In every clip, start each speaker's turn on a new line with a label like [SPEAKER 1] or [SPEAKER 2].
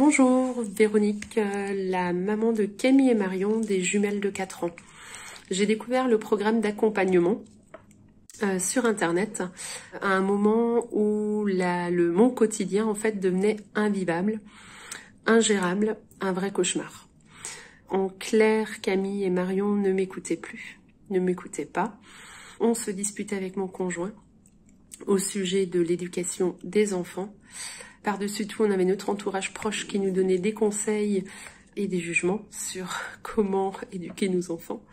[SPEAKER 1] Bonjour Véronique, la maman de Camille et Marion, des jumelles de 4 ans. J'ai découvert le programme d'accompagnement sur internet à un moment où mon quotidien en fait devenait invivable, ingérable, un vrai cauchemar. En clair, Camille et Marion ne m'écoutaient plus, ne m'écoutaient pas. On se disputait avec mon conjoint au sujet de l'éducation des enfants. Par-dessus tout, on avait notre entourage proche qui nous donnait des conseils et des jugements sur comment éduquer nos enfants.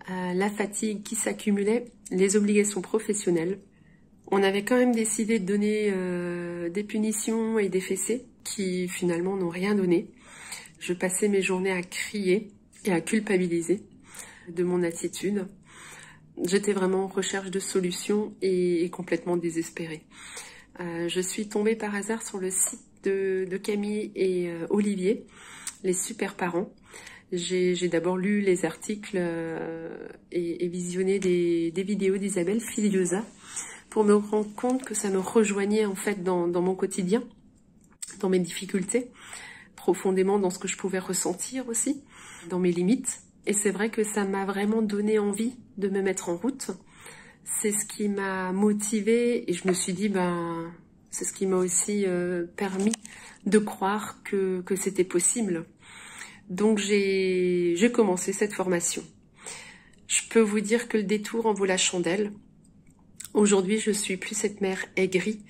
[SPEAKER 1] La fatigue qui s'accumulait, les obligations professionnelles. On avait quand même décidé de donner des punitions et des fessées qui finalement n'ont rien donné. Je passais mes journées à crier et à culpabiliser de mon attitude. J'étais vraiment en recherche de solutions et complètement désespérée. Je suis tombée par hasard sur le site de Camille et Olivier, les super parents. J'ai d'abord lu les articles et visionné des vidéos d'Isabelle Filiosa pour me rendre compte que ça me rejoignait en fait dans mon quotidien, dans mes difficultés, profondément dans ce que je pouvais ressentir aussi, dans mes limites. Et c'est vrai que ça m'a vraiment donné envie de me mettre en route. C'est ce qui m'a motivée et je me suis dit, c'est ce qui m'a aussi permis de croire que c'était possible. Donc j'ai commencé cette formation. Je peux vous dire que le détour en vaut la chandelle. Aujourd'hui, je suis plus cette mère aigrie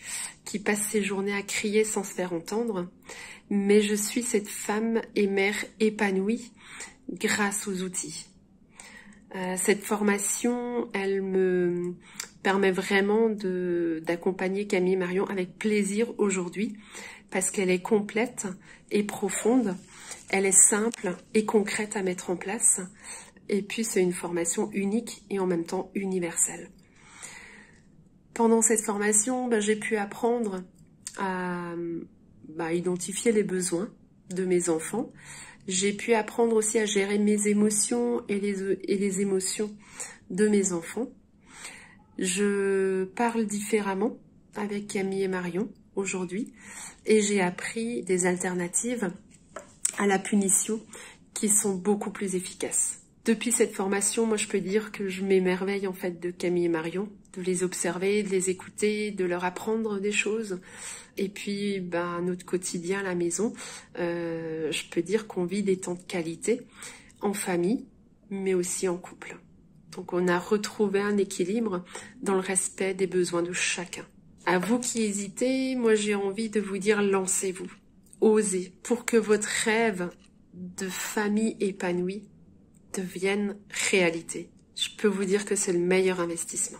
[SPEAKER 1] qui passe ses journées à crier sans se faire entendre, mais je suis cette femme et mère épanouie grâce aux outils. Cette formation, elle me permet vraiment d'accompagner Camille et Marion avec plaisir aujourd'hui parce qu'elle est complète et profonde, elle est simple et concrète à mettre en place et puis c'est une formation unique et en même temps universelle. Pendant cette formation, j'ai pu apprendre à identifier les besoins de mes enfants. J'ai pu apprendre aussi à gérer mes émotions et les émotions de mes enfants. Je parle différemment avec Camille et Marion aujourd'hui et j'ai appris des alternatives à la punition qui sont beaucoup plus efficaces. Depuis cette formation, moi je peux dire que je m'émerveille en fait de Camille et Marion, de les observer, de les écouter, de leur apprendre des choses. Et puis notre quotidien à la maison, je peux dire qu'on vit des temps de qualité en famille, mais aussi en couple. Donc on a retrouvé un équilibre dans le respect des besoins de chacun. À vous qui hésitez, moi j'ai envie de vous dire lancez-vous, osez, pour que votre rêve de famille épanouie devienne réalité. Je peux vous dire que c'est le meilleur investissement.